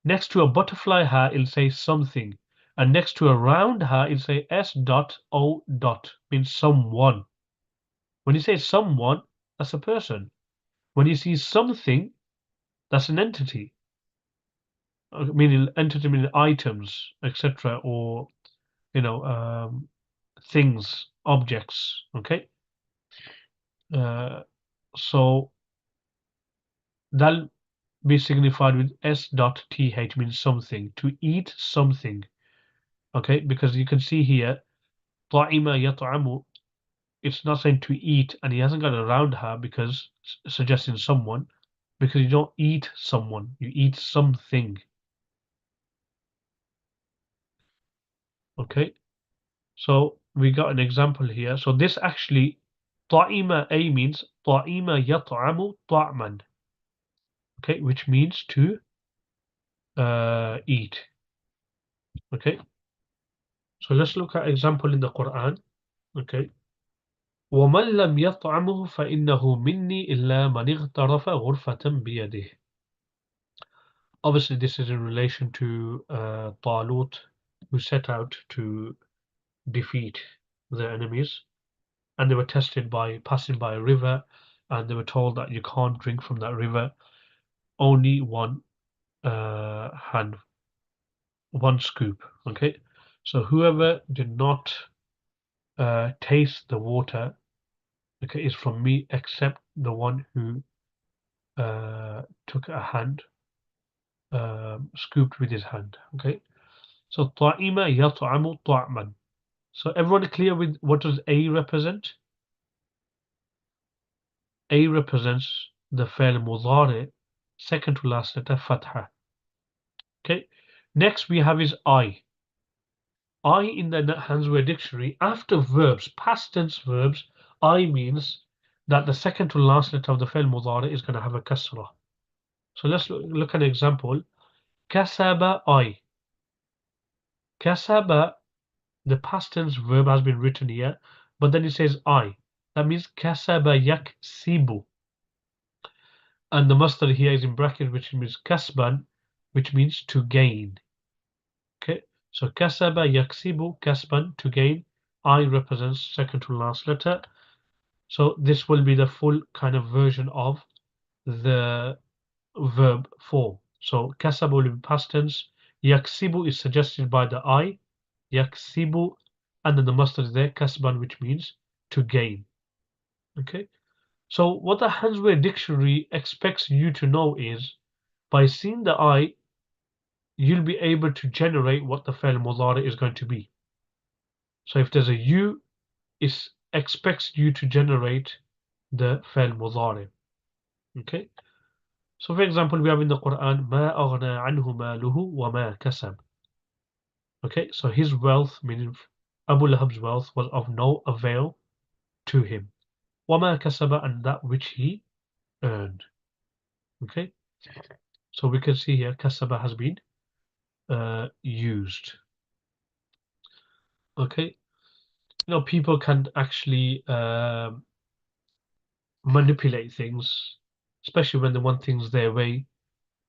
Next to a butterfly ha, it'll say something. And next to a round ha, it'll say s dot o dot means someone. When you say someone, that's a person. When you see something, that's an entity. Meaning entity meaning items, etc., or you know things, objects. Okay, uh, so that'll be signified with s dot th means something, to eat something. Okay, because you can see here طعم يطعم, it's not saying to eat, and he hasn't got a round her because suggesting someone, because you don't eat someone, you eat something. Okay, so we got an example here. So this actually طعم a means طعم يطعم طعما. Okay, which means to eat. Okay, so let's look at example in the Quran. Okay, ومن لم يطعمه فإنه مني إلا من اغترف غرفة بيده. Obviously, this is in relation to Talut, who set out to defeat their enemies, and they were tested by passing by a river, and they were told that you can't drink from that river, only one hand, one scoop. Okay, so whoever did not taste the water, okay, is from me, except the one who took a hand, scooped with his hand. Okay, so طعم يطعم طعما. So everyone clear with what does A represent? A represents the فعل مضارع, second to last letter fatha. Okay. Next we have is I. I in the Hansware dictionary, after verbs, past tense verbs, I means that the second to last letter of the فعل مضارع is going to have a kasra. So let's look at an example. Kasaba I. Kasaba, the past tense verb has been written here, but then it says I. That means kasaba yaksibu. And the masdar here is in bracket, which means kasban, which means to gain. Okay, so kasaba yaksibu kasban, to gain. I represents second to last letter. So this will be the full kind of version of the verb form. So kasaba will be past tense. Yaksibu is suggested by the I. Yaksibu, and then the masdar is there, kasban, which means to gain. Okay. So what the Hansware dictionary expects you to know is, by seeing the I, you'll be able to generate what the fi'l mudari is going to be. So if there's a U, it expects you to generate the fi'l mudari. Okay. So for example, we have in the Quran, ما أغنى عنه ماله وما كسب. Okay, so his wealth, meaning Abu Lahab's wealth, was of no avail to him. وما كسب, and that which he earned. Okay, so we can see here kasaba has been used. Okay, people can actually manipulate things, especially when they want things their way,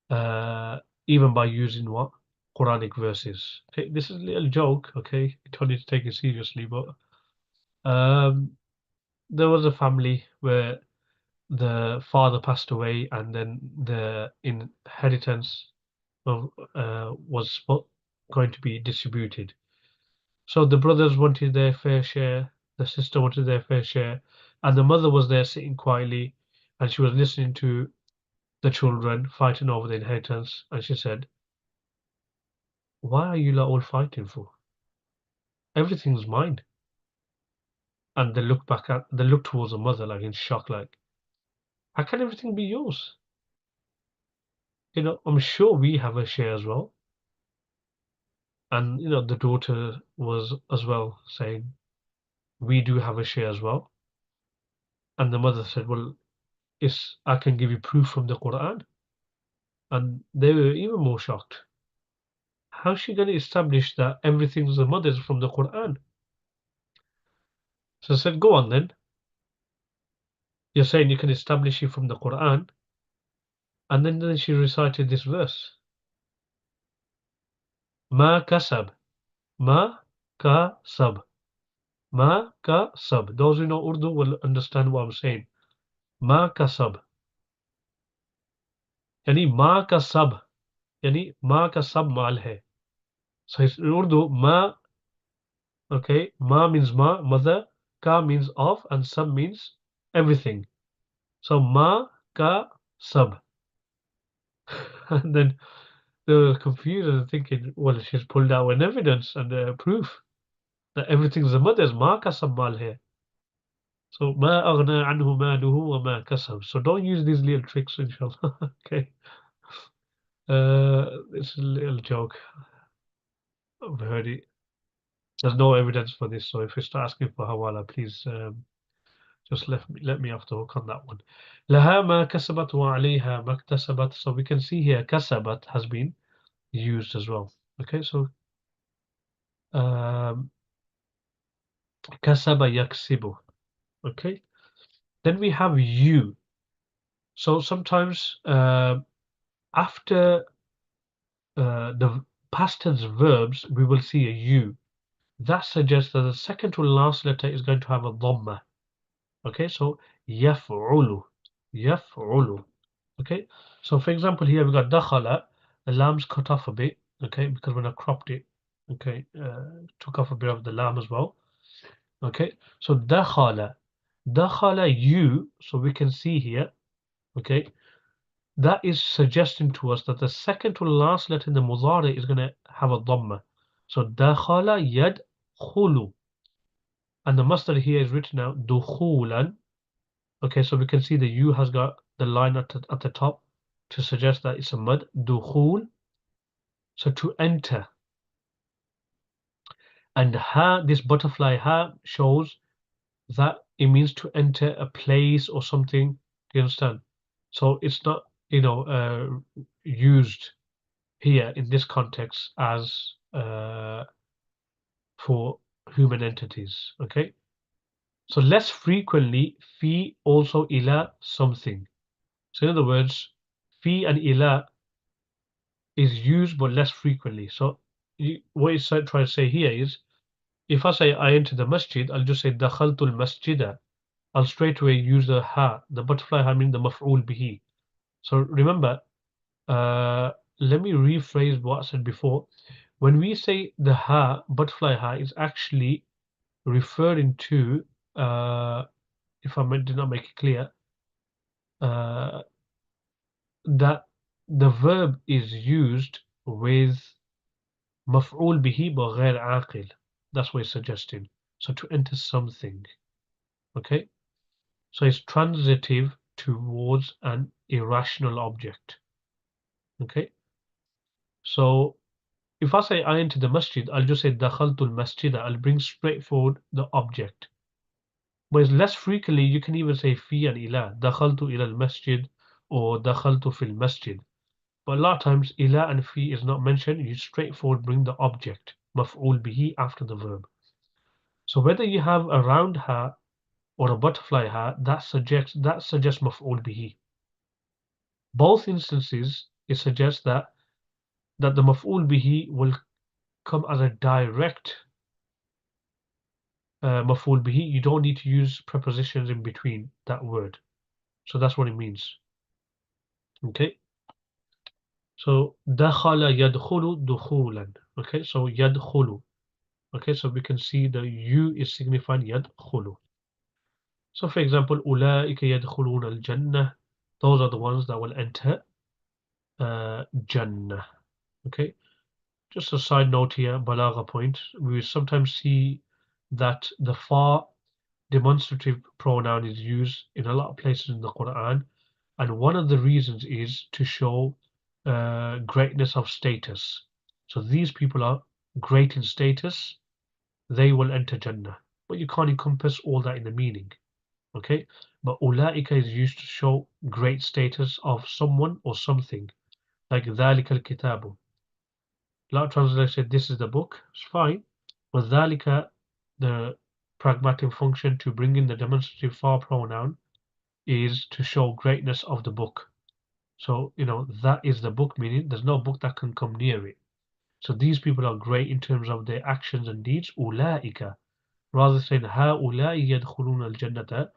uh, even by using what? Quranic verses. Okay, this is a little joke, okay? You don't need to take it seriously, but um, there was a family where the father passed away and then the inheritance of was going to be distributed. So the brothers wanted their fair share, the sister wanted their fair share, and the mother was there sitting quietly, and she was listening to the children fighting over the inheritance, and she said, "Why are you lot all fighting for? Everything's mine." And they looked towards the mother like in shock, like, "How can everything be yours? I'm sure we have a share as well." And the daughter was as well saying, "We do have a share as well." And the mother said, "Well, I can give you proof from the Quran." And they were even more shocked. How's she going to establish that everything's the mother's from the Quran? So I said, "Go on then. You're saying you can establish it from the Quran." And then she recited this verse. Ma kasab. Ma kasab. Ma kasab. Those who know Urdu will understand what I'm saying. Ma kasab. Yani ma kasab. Yani ma kasab mal hai. So it's in Urdu, ma, okay, ma means mother, ka means of, and sab means everything. So ma ka sab. And then they were confused and thinking, well, she's pulled out an evidence and proof that everything's the mother's. Ma ka sab mal hai. So ma aghna anhu maluhu wa ma kasab. So don't use these little tricks, inshallah. Okay. It's a little joke. I've heard it. There's no evidence for this, so if you start asking for hawala, please just let me off the hook on that one. لها ما كسبت وعليها ما اكتسبت. So we can see here kasabat has been used as well. Okay, so um, kasaba yaksibu. Okay, then we have you. So sometimes after the past tense verbs, we will see a you. That suggests that the second to last letter is going to have a dhamma. Okay, so yaf'ulu, yaf'ulu. Okay, so for example, here we got dakhala. The lam's cut off a bit. Okay, because when I cropped it, okay, took off a bit of the lamb as well. Okay, so dakhala, dakhala you. So we can see here. Okay, that is suggesting to us that the second to last letter in the mudari is going to have a dhamma. So dakhala yadkhulu, and the masdar here is written out dukhulan. Okay, so we can see the U has got the line at the top to suggest that it's a mud. Dukhul, so to enter. And ha, this butterfly ha shows that it means to enter a place or something. Do you understand? So it's not, used here in this context as for human entities. Okay, so less frequently, fi also ila something. So in other words, fi and ila is used but less frequently. So what it's trying to say here is, if I say I enter the masjid, I'll just say dakhaltul masjida. I'll straight away use the ha, the butterfly ha meaning the maf'ul bihi. So remember, let me rephrase what I said before. When we say the ha, butterfly ha, is actually referring to, if did not make it clear, uh, that the verb is used with مفعول به but غير عاقل. That's what it's suggesting. So to enter something. Okay? So it's transitive towards an irrational object. Okay? So if I say I enter the masjid, I'll just say dakhaltul masjid. I'll bring straight forward the object. But less frequently, you can even say fi and ila. Dakhaltu ila al masjid or dakhaltu fil masjid. But a lot of times, ila and fi is not mentioned. You straightforward bring the object, maf'ul bihi, after the verb. So whether you have a round ha or a butterfly ha, that suggests maf'ul bihi. Both instances, it suggests that the maf'ul bihi will come as a direct maf'ul bihi. You don't need to use prepositions in between that word. So that's what it means. Okay. So dakhala yadkhulu dukhulan. Okay. So yadkhulu. Okay. So we can see the you is signifying yadkhulu. So for example, ulaika yadkhuluna al-jannah. Those are the ones that will enter Jannah. Okay. Just a side note here, balagha point. We sometimes see that the fa demonstrative pronoun is used in a lot of places in the Quran, and one of the reasons is to show greatness of status. So these people are great in status, they will enter Jannah. But you can't encompass all that in the meaning. Okay? But ulaika is used to show great status of someone or something, like ذَلِكَ الْكِتَابُ. A lot of translators say this is the book. It's fine. But ذَلِكَ, the pragmatic function to bring in the demonstrative for pronoun, is to show greatness of the book. So, that is the book, meaning there's no book that can come near it. So these people are great in terms of their actions and deeds. أولئك. Rather saying هؤلاء يدخلون الجنة.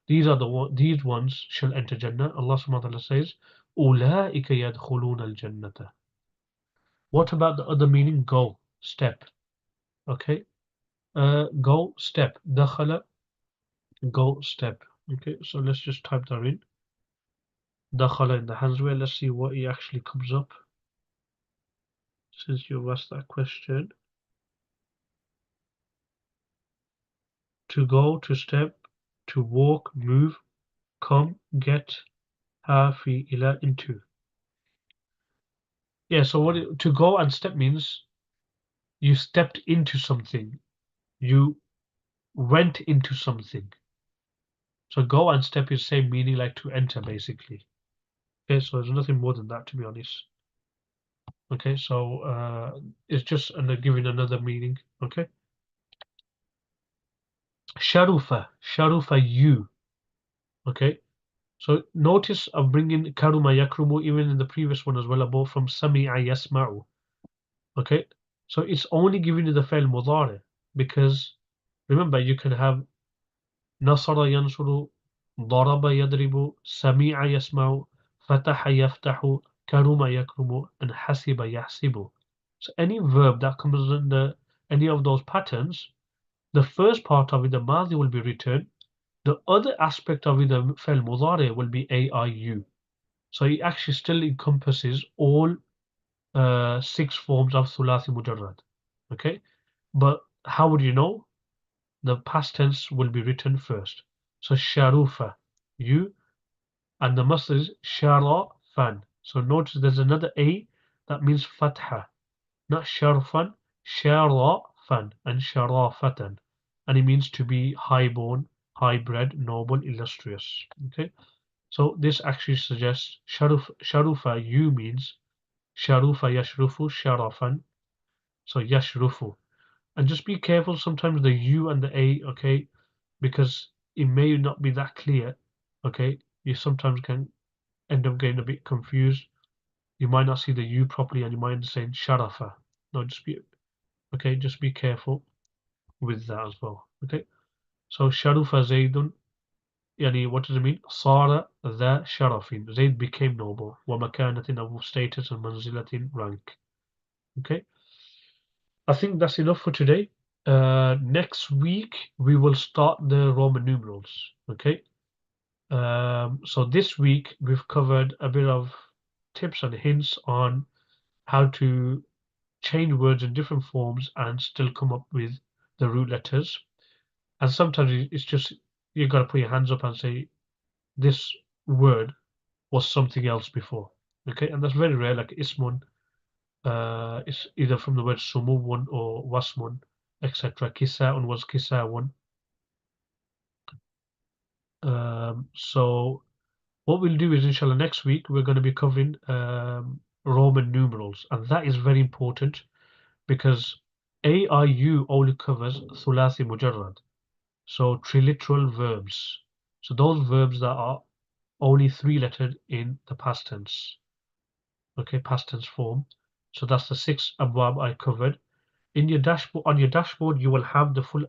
These ones shall enter Jannah. Allah subhanahu wa ta'ala says أولئك يدخلون الجنة. What about the other meaning? Go, step. Okay. Go, step. دخل, go, step. Okay, so let's just type that in. دخل in the handswear. Let's see what it actually comes up. Since you've asked that question. To go, to step, to walk, move, come, get, fi, ila, into. Yeah, so to go and step means you stepped into something. You went into something. So go and step is same meaning like to enter, basically. Okay, so there's nothing more than that, to be honest. Okay, so it's just giving another meaning. Okay. Sharufa you. Okay. So notice I'm bringing karuma yakrumu even in the previous one as well, above from sami'a yasma'u. Okay. So it's only giving you the fail mudari because remember you can have nasara yansuru, daraba yadribu, sami'a yasma'u, fataha yaftahu, karuma yakrumu, and hasiba yahsibu. So any verb that comes under any of those patterns, the first part of it, the madhi, will be returned. The other aspect of it, the fi'l mudari, will be AIU. So it actually still encompasses all 6 forms of thulathi mujarrad. Okay, but how would you know? The past tense will be written first. So sharufa, you, and the masdar is sharafan. So notice there's another A that means fatha, not sharfan, sharafan, and sharafatan, and it means to be highborn, high-bred, noble, illustrious. Okay, so this actually suggests sharufa you means sharufa yashrufu sharafan, so yashrufu, and just be careful sometimes the U and the A, okay, because it may not be that clear, okay. You sometimes can end up getting a bit confused. You might not see the U properly and you might end up saying sharafa. No, just be careful with that as well. Okay. So sharufa Zaydun, yani what does it mean? Sara the sharafin. Zayd became noble. Wa makanatin, of status, and manzilatin, rank. Okay. I think that's enough for today. Next week we will start the Roman numerals. Okay. So this week we've covered a bit of tips and hints on how to change words in different forms and still come up with the root letters. And sometimes it's just you got to put your hands up and say this word was something else before. Okay, and that's very rare. Like ismun, it's either from the word sumuwun or wasmun, etc. Kisaun was kisaun. So what we'll do is, inshallah, next week we're going to be covering Roman numerals, and that is very important because AIU only covers thulathi mujarrad, so triliteral verbs. So those verbs that are only three-lettered in the past tense. Okay, past tense form. So that's the six abwab I covered. In your dashboard, on your dashboard, you will have the full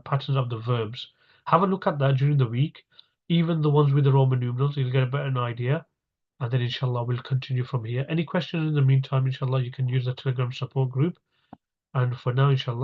patterns of the verbs. Have a look at that during the week, even the ones with the Roman numerals. You'll get a better idea, and then inshallah we'll continue from here. Any questions in the meantime, inshallah, you can use the Telegram support group. And for now, inshallah.